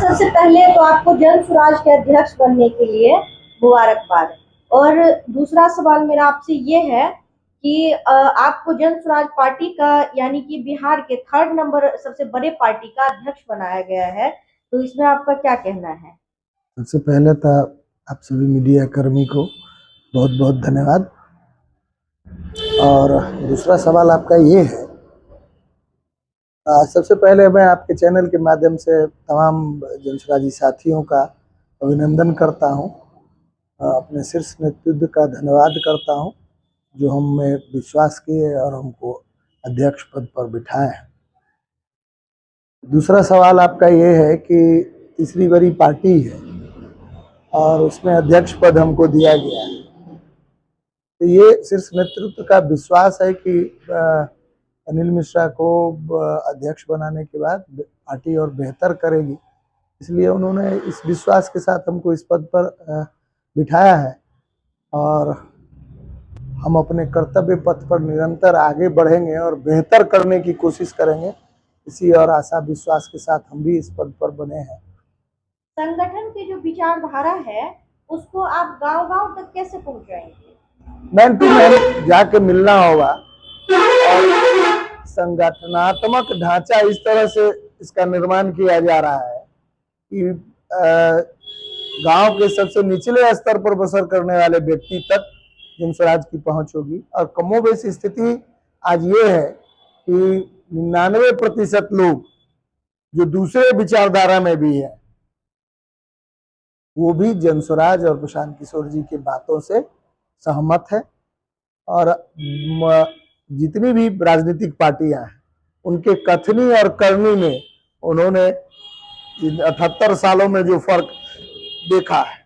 सबसे पहले तो आपको जन स्वराज के अध्यक्ष बनने के लिए मुबारकबाद। और दूसरा सवाल मेरा आपसे ये है कि आपको जन स्वराज पार्टी का यानी कि बिहार के 3rd नंबर सबसे बड़े पार्टी का अध्यक्ष बनाया गया है, तो इसमें आपका क्या कहना है? सबसे पहले तो आप सभी मीडिया कर्मी को बहुत बहुत धन्यवाद। और दूसरा सवाल आपका ये है, सबसे पहले मैं आपके चैनल के माध्यम से तमाम जनसुराजी साथियों का अभिनंदन करता हूं। अपने शीर्ष नेतृत्व का धन्यवाद करता हूं जो हमें विश्वास किए और हमको अध्यक्ष पद पर बिठाए हैं। दूसरा सवाल आपका ये है कि तीसरी बड़ी पार्टी है और उसमें अध्यक्ष पद हमको दिया गया है, तो ये शीर्ष नेतृत्व का विश्वास है कि अनिल मिश्रा को अध्यक्ष बनाने के बाद पार्टी और बेहतर करेगी, इसलिए उन्होंने इस विश्वास के साथ हमको इस पद पर बिठाया है और हम अपने कर्तव्य पथ पर निरंतर आगे बढ़ेंगे और बेहतर करने की कोशिश करेंगे। इसी और आशा विश्वास के साथ हम भी इस पद पर बने हैं। संगठन की जो विचारधारा है उसको आप गांव-गांव तक कैसे पहुंचाएंगे? मैन टू मैन जाके मिलना होगा और संगठनात्मक ढांचा इस तरह से इसका निर्माण किया जा रहा है कि गांव के सबसे निचले स्तर पर बसर करने वाले व्यक्ति तक जनस्वराज की पहुंच होगी। और कमोबेश स्थिति आज ये है कि 99% लोग जो दूसरे विचारधारा में भी है वो भी जनस्वराज और प्रशांत किशोर जी की बातों से सहमत है। और जितनी भी राजनीतिक पार्टियां हैं उनके कथनी और करनी में उन्होंने 78 सालों में जो फर्क देखा है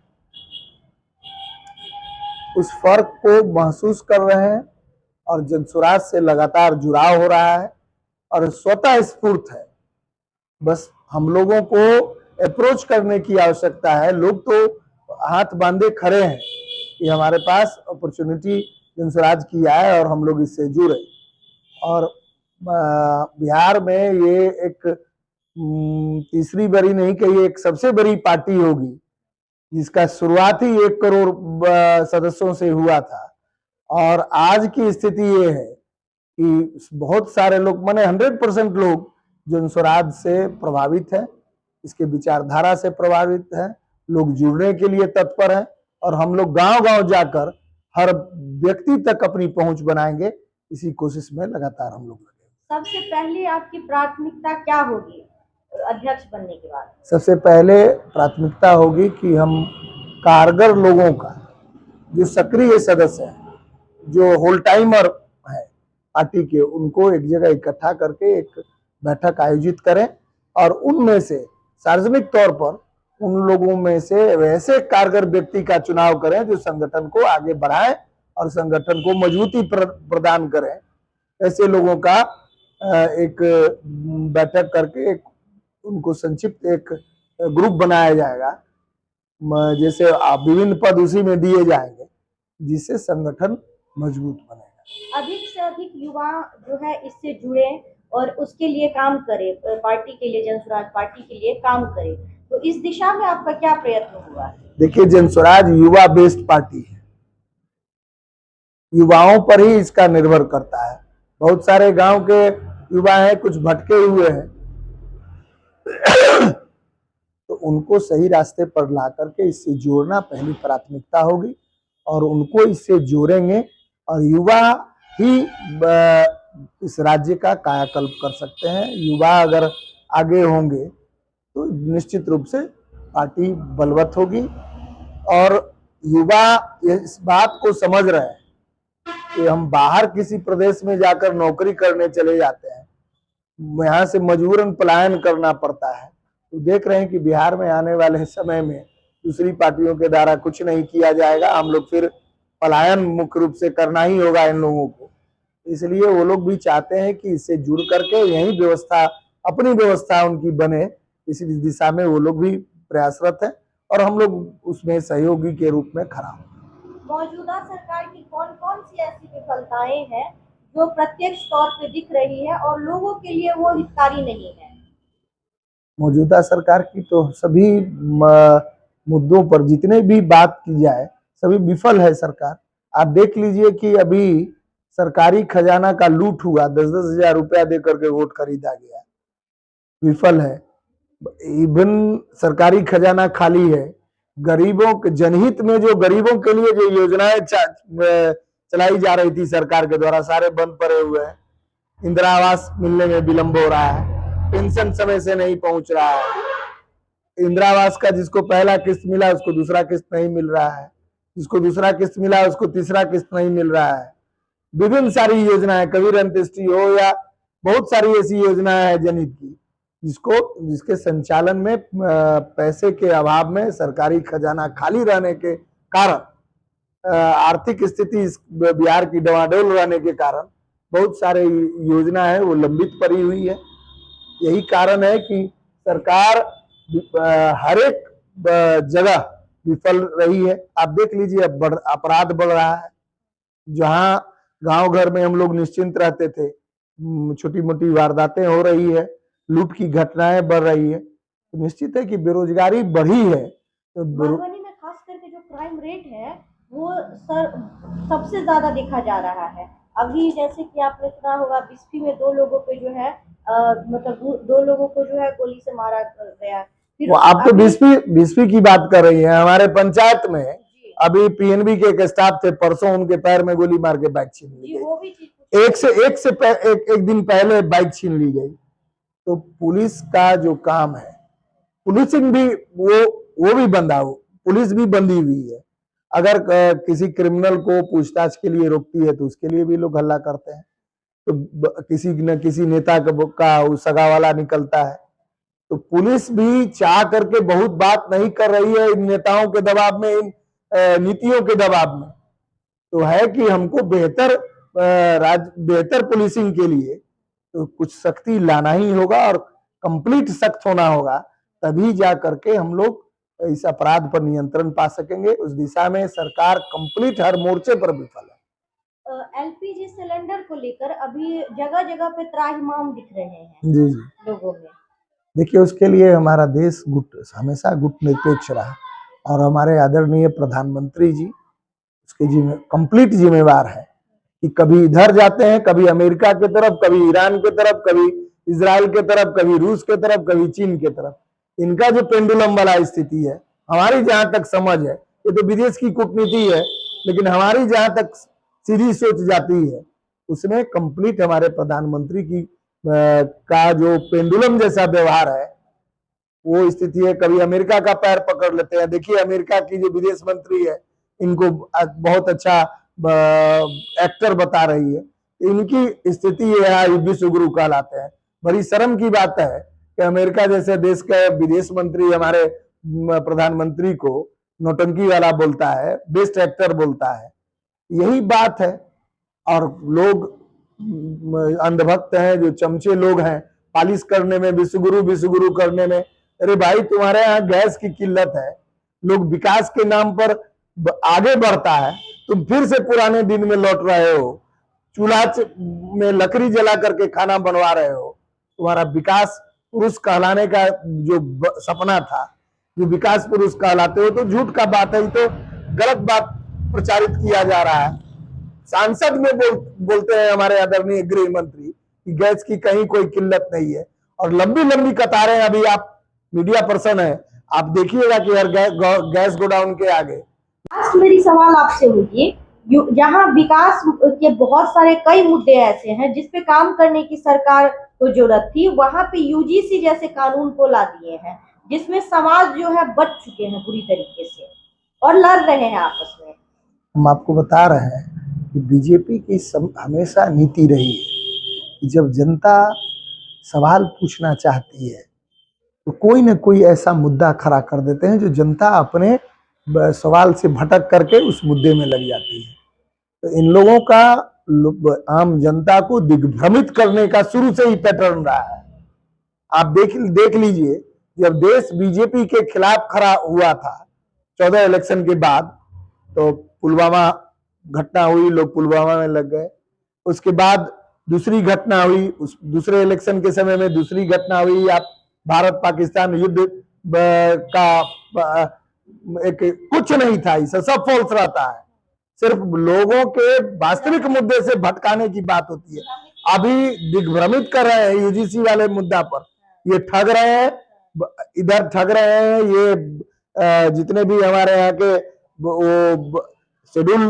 उस फर्क को महसूस कर रहे हैं और जनस्वराज से लगातार जुड़ाव हो रहा है और स्वतः स्फूर्त है। बस हम लोगों को अप्रोच करने की आवश्यकता है। लोग तो हाथ बांधे खड़े हैं कि हमारे पास अपॉर्चुनिटी जनस्वराज की आए और हम लोग इससे जुड़े। और बिहार में ये एक तीसरी बड़ी नहीं कही एक सबसे बड़ी पार्टी होगी जिसका शुरुआत ही 1 करोड़ सदस्यों से हुआ था। और आज की स्थिति ये है कि बहुत सारे लोग माने 100% लोग जनस्वराज से प्रभावित है, इसके विचारधारा से प्रभावित है। लोग जुड़ने के लिए तत्पर हैं और हम लोग गांव-गांव जाकर हर व्यक्ति तक अपनी पहुंच बनाएंगे। इसी कोशिश में लगातार हम लोग लगे। सबसे पहले आपकी प्राथमिकता क्या होगी अध्यक्ष बनने के बाद? सबसे पहले प्राथमिकता होगी कि हम कारगर लोगों का जो सक्रिय सदस्य है, जो होल टाइमर है पार्टी के, उनको एक जगह इकट्ठा करके एक बैठक आयोजित करें और उनमें से सार्वजनिक तौर पर उन लोगों में से वैसे कारगर व्यक्ति का चुनाव करें जो संगठन को आगे बढ़ाएं और संगठन को मजबूती प्रदान करें। ऐसे लोगों का एक बैठक करके एक उनको संक्षिप्त एक ग्रुप बनाया जाएगा, जैसे विभिन्न पद उसी में दिए जाएंगे जिससे संगठन मजबूत बनेगा। अधिक से अधिक युवा जो है इससे जुड़े और उसके लिए काम करे, पार्टी के लिए, जनस्वराज पार्टी के लिए काम करे, तो इस दिशा में आपका क्या प्रयत्न हुआ? देखिए, जनस्वराज युवा बेस्ड पार्टी है, युवाओं पर ही इसका निर्भर करता है। बहुत सारे गांव के युवा हैं, कुछ भटके हुए हैं तो उनको सही रास्ते पर ला करके इससे जोड़ना पहली प्राथमिकता होगी और उनको इससे जोड़ेंगे और युवा ही इस राज्य का कायाकल्प कर सकते हैं। युवा अगर आगे होंगे तो निश्चित रूप से पार्टी बलवत्त होगी। और युवा इस बात को समझ रहे हैं कि हम बाहर किसी प्रदेश में जाकर नौकरी करने चले जाते हैं, यहाँ से मजबूरन पलायन करना पड़ता है। तो देख रहे हैं कि बिहार में आने वाले समय में दूसरी पार्टियों के द्वारा कुछ नहीं किया जाएगा, हम लोग फिर पलायन मुख्य रूप से करना ही होगा इन लोगों को। इसलिए वो लोग भी चाहते हैं कि इससे जुड़ करके यही व्यवस्था, अपनी व्यवस्था उनकी बने, इसी दिशा में वो लोग भी प्रयासरत है और हम लोग उसमें सहयोगी के रूप में खड़ा हो। मौजूदा सरकार की कौन-कौन सी ऐसी विफलताएं हैं जो प्रत्यक्ष तौर पे दिख रही है और लोगों के लिए वो हितकारी नहीं है? मौजूदा सरकार की तो सभी मुद्दों पर जितने भी बात की जाए सभी विफल है सरकार। आप देख लीजिए कि अभी सरकारी खजाना का लूट हुआ, 10-10 हजार रुपया दे करके वोट खरीदा गया, विफल है। इवन सरकारी खजाना खाली है। गरीबों के जनहित में जो गरीबों के लिए जो योजनाएं चलाई जा रही थी सरकार के द्वारा, सारे बंद पड़े हुए हैं। इंदिरा आवास मिलने में विलंब हो रहा है, पेंशन समय से नहीं पहुंच रहा है। इंदिरा आवास का जिसको पहला किस्त मिला उसको दूसरा किस्त नहीं मिल रहा है, जिसको दूसरा किस्त मिला उसको तीसरा किस्त नहीं मिल रहा है। विभिन्न सारी योजनाएं, कबीर अंत्येष्टि हो या बहुत सारी ऐसी योजनाएं हैं जनहित की, जिसके संचालन में पैसे के अभाव में, सरकारी खजाना खाली रहने के कारण, आर्थिक स्थिति बिहार की डवाडोल रहने के कारण बहुत सारे योजना है वो लंबित पड़ी हुई है। यही कारण है कि सरकार हर एक जगह विफल रही है। आप देख लीजिए अब अपराध बढ़ रहा है। जहां गांव घर में हम लोग निश्चिंत रहते थे, छोटी मोटी वारदातें हो रही है, लूट की घटनाएं बढ़ रही है, तो निश्चित है कि बेरोजगारी बढ़ी है। तो मधुबनी में खास करके जो क्राइम रेट है वो सबसे ज्यादा देखा जा रहा है। अभी जैसे कि आपने सुना होगा बिस्फी में 2 लोगों पे जो है मतलब 2 लोगों को जो है गोली से मारा गया। वो आप तो बिस्फी की बात कर रही हैं। हमारे पंचायत में अभी पीएनबी के एक स्टाफ थे, परसों उनके पैर में गोली मार के बाइक छीन ली गई। एक दिन पहले बाइक छीन ली गई। तो पुलिस का जो काम है, पुलिसिंग भी वो भी बंधा हो, पुलिस भी बंधी हुई है। अगर किसी क्रिमिनल को पूछताछ के लिए रोकती है तो उसके लिए भी लोग हल्ला करते हैं। तो किसी न किसी नेता का सगा वाला निकलता है, तो पुलिस भी चाह करके बहुत बात नहीं कर रही है इन नेताओं के दबाव में, इन नीतियों के दबाव में। तो है कि हमको बेहतर पुलिसिंग के लिए तो कुछ सख्ती लाना ही होगा और कंप्लीट सख्त होना होगा, तभी जा करके हम लोग इस अपराध पर नियंत्रण पा सकेंगे। उस दिशा में सरकार कंप्लीट हर मोर्चे पर विफल है। एलपीजी सिलेंडर को लेकर अभी जगह जगह पे त्राहिमाम दिख रहे हैं जी लोगों में। देखिए, उसके लिए हमारा देश हमेशा गुट निरपेक्ष रहा और हमारे आदरणीय प्रधानमंत्री जी उसके कंप्लीट जिम्मेवार है कि कभी इधर जाते हैं, कभी अमेरिका की तरफ, कभी ईरान की तरफ, कभी इजराइल की तरफ, कभी रूस की तरफ, कभी चीन की तरफ। इनका जो पेंडुलम वाला स्थिति है, हमारी जहां तक समझ है, ये तो विदेश की कूटनीति है, लेकिन हमारी जहां तक सीधी सोच जाती है उसमें कंप्लीट हमारे प्रधानमंत्री की का जो पेंडुलम जैसा व्यवहार है वो स्थिति है। कभी अमेरिका का पैर पकड़ लेते हैं। देखिए अमेरिका की जो विदेश मंत्री है, इनको बहुत अच्छा एक्टर बता रही है। इनकी स्थिति ये है, विश्व गुरु कहलाते हैं। बड़ी शर्म की बात है कि अमेरिका जैसे देश का विदेश मंत्री हमारे प्रधानमंत्री को नौटंकी वाला बोलता है, बेस्ट एक्टर बोलता है। यही बात है। और लोग अंधभक्त हैं, जो चमचे लोग हैं, पालिश करने में, विश्वगुरु करने में। अरे भाई, तुम्हारे यहाँ गैस की किल्लत है, लोग विकास के नाम पर आगे बढ़ता है, तुम फिर से पुराने दिन में लौट रहे हो। चूल्हा में लकड़ी जला करके खाना बनवा रहे हो। तुम्हारा विकास पुरुष कहलाने का जो सपना था, जो विकास पुरुष कहलाते हो, तो झूठ का बात है, तो गलत बात प्रचारित किया जा रहा है। सांसद में बोलते हैं हमारे आदरणीय गृह मंत्री कि गैस की कहीं कोई किल्लत नहीं है, और लंबी लंबी कतारें। अभी आप मीडिया पर्सन है, आप देखिएगा कि हर गैस गोडाउन के आगे। मेरी सवाल आपसे होगी, जहां विकास के बहुत सारे कई मुद्दे ऐसे हैं जिसपे काम करने की सरकार को जरूरत थी, वहां पे यूजीसी जैसे कानून को ला दिए हैं जिसमें समाज जो है बच चुके हैं बुरी तरीके से और लड़ रहे हैं आपस में। हम आपको बता रहे हैं कि बीजेपी की हमेशा नीति रही है कि जब जनता सवाल पूछना चाहती है तो कोई न कोई ऐसा मुद्दा खड़ा कर देते हैं जो जनता अपने सवाल से भटक करके उस मुद्दे में लग जाती है। तो इन लोगों का आम जनता को दिग्भ्रमित करने का शुरू से ही पैटर्न रहा है। आप देख लीजिए, जब देश बीजेपी के खिलाफ खड़ा हुआ था 14 इलेक्शन के बाद, तो पुलवामा घटना हुई, लोग पुलवामा में लग गए। उसके बाद दूसरी घटना हुई, उस दूसरे इलेक्शन के समय में दूसरी घटना हुई। आप भारत पाकिस्तान युद्ध का एक कुछ नहीं था, इसे सब फॉल्स रहता है। सिर्फ लोगों के वास्तविक मुद्दे से भटकाने की बात होती है। अभी दिग्भ्रमित कर रहे हैं यूजीसी वाले मुद्दा पर, ये ठग रहे हैं, इधर ठग रहे हैं। ये जितने भी हमारे यहाँ के वो शेड्यूल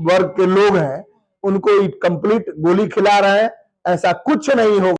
वर्ग के लोग हैं उनको कंप्लीट गोली खिला रहे हैं। ऐसा कुछ नहीं होगा।